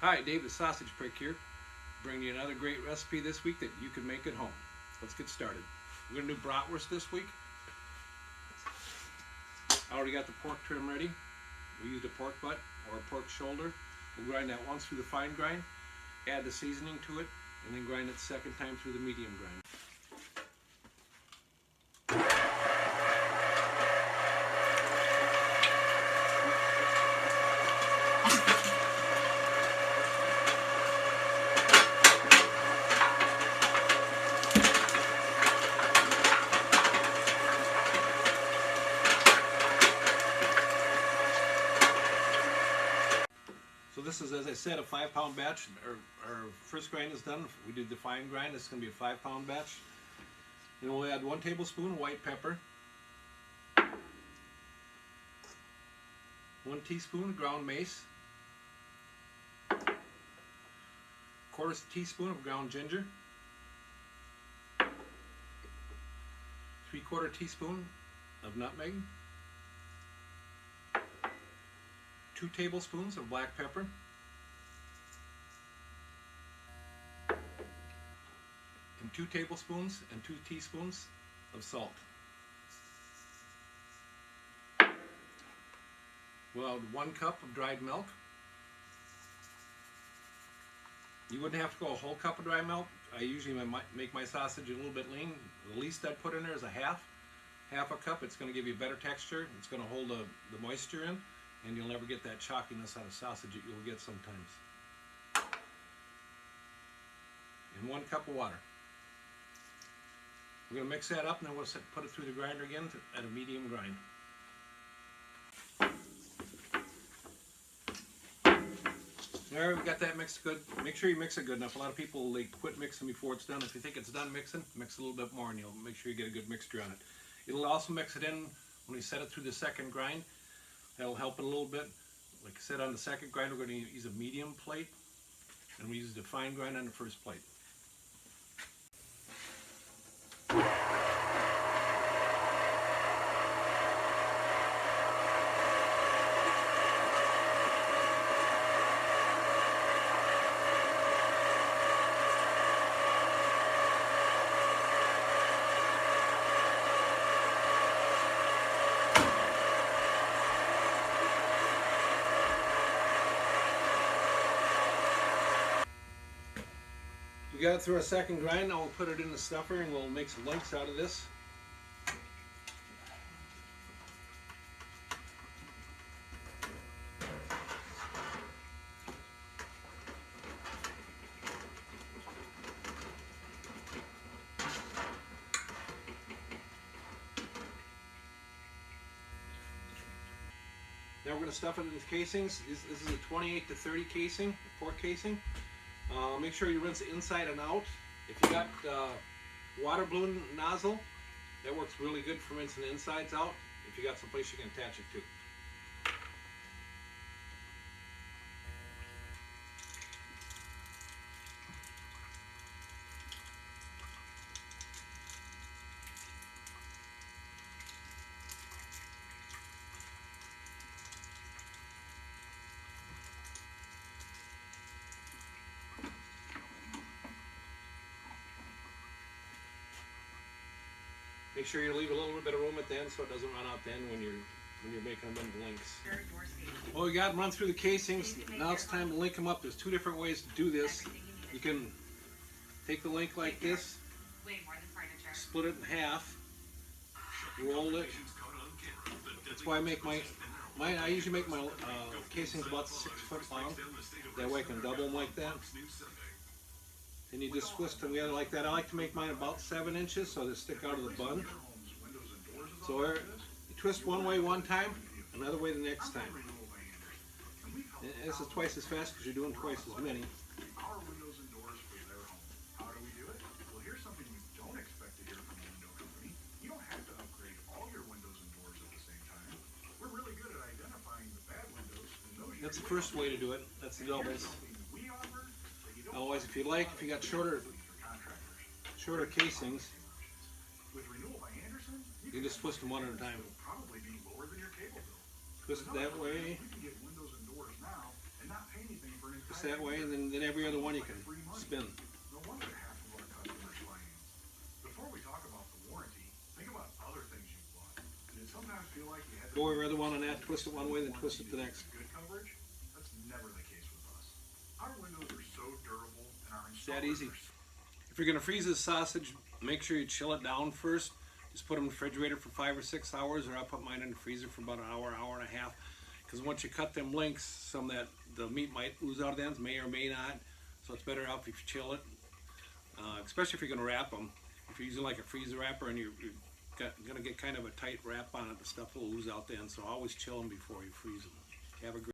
Hi, Dave the Sausage Prick here, bringing you another great recipe this week that you can make at home. Let's get started. We're going to do bratwurst this week. I already got the pork trim ready. We used a pork butt or a pork shoulder. We'll grind that once through the fine grind, add the seasoning to it, and then grind it the second time through the medium grind. So this is, as I said, a 5-pound batch. Our first grind is done. We did the fine grind. This is going to be a 5-pound batch. Then we'll add 1 tablespoon white pepper, 1 teaspoon ground mace, 1/4 teaspoon of ground ginger, 3/4 teaspoon of nutmeg, 2 tablespoons of black pepper, and 2 tablespoons and 2 teaspoons of salt. We'll add 1 cup of dried milk. You wouldn't have to go a whole cup of dry milk. I usually make my sausage a little bit lean. The least I'd put in there is a half a cup. It's going to give you a better texture. It's going to hold the moisture in, and you'll never get that chalkiness out of sausage that you'll get sometimes. And 1 cup of water. We're going to mix that up, and then we'll put it through the grinder again at a medium grind. Alright, we got that mixed good. Make sure you mix it good enough. A lot of people, they quit mixing before it's done. If you think it's done mixing, mix a little bit more, and you'll make sure you get a good mixture on it. It'll also mix it in when we set it through the second grind. That'll help it a little bit. Like I said, on the second grind, we're going to use a medium plate, and we use the fine grind on the first plate. We got it through our second grind. Now we'll put it in the stuffer and we'll make some links out of this. Now we're going to stuff it in the casings. This is a 28 to 30 casing, pork casing. Make sure you rinse it inside and out. If you got water balloon nozzle, that works really good for rinsing the insides out. If you got some place you can attach it to. Make sure you leave a little bit of room at the end so it doesn't run out then when you're making them into links. Well, we got them run through the casings. Now it's time to link them up. There's 2 different ways to do this. You can take the link like this, split it in half, roll it. That's why I make mine. I usually make my casings about 6 foot long. That way I can double them like that. And you just twist them together like that. I like to make mine about 7 inches so they stick out of the bun. So you twist one way one time, another way the next time. And this is twice as fast because you're doing twice as many. That's the first way to do it. That's the doubles. Otherwise, if you got shorter casings, you can just twist them one at a time. Twist it that way. just that way, and then every other one you can spin. No wonder half of our customers finance. Before we talk about the warranty, think about other things you've bought. Did it sometimes feel like you had to Go every other one on that, twist it one way, then twist it the next. good coverage? That's never the case with us. Our windows are so durable and our It's that installers easy. are If you're gonna freeze this sausage, make sure you chill it down first. Just put them in the refrigerator for 5 or 6 hours, or I'll put mine in the freezer for about an hour, hour and a half. Because once you cut them links, some that the meat might ooze out of the ends, may or may not. So it's better off if you chill it, especially if you're gonna wrap them. If you're using like a freezer wrapper and you're gonna get kind of a tight wrap on it, the stuff will ooze out then. So always chill them before you freeze them. Have a great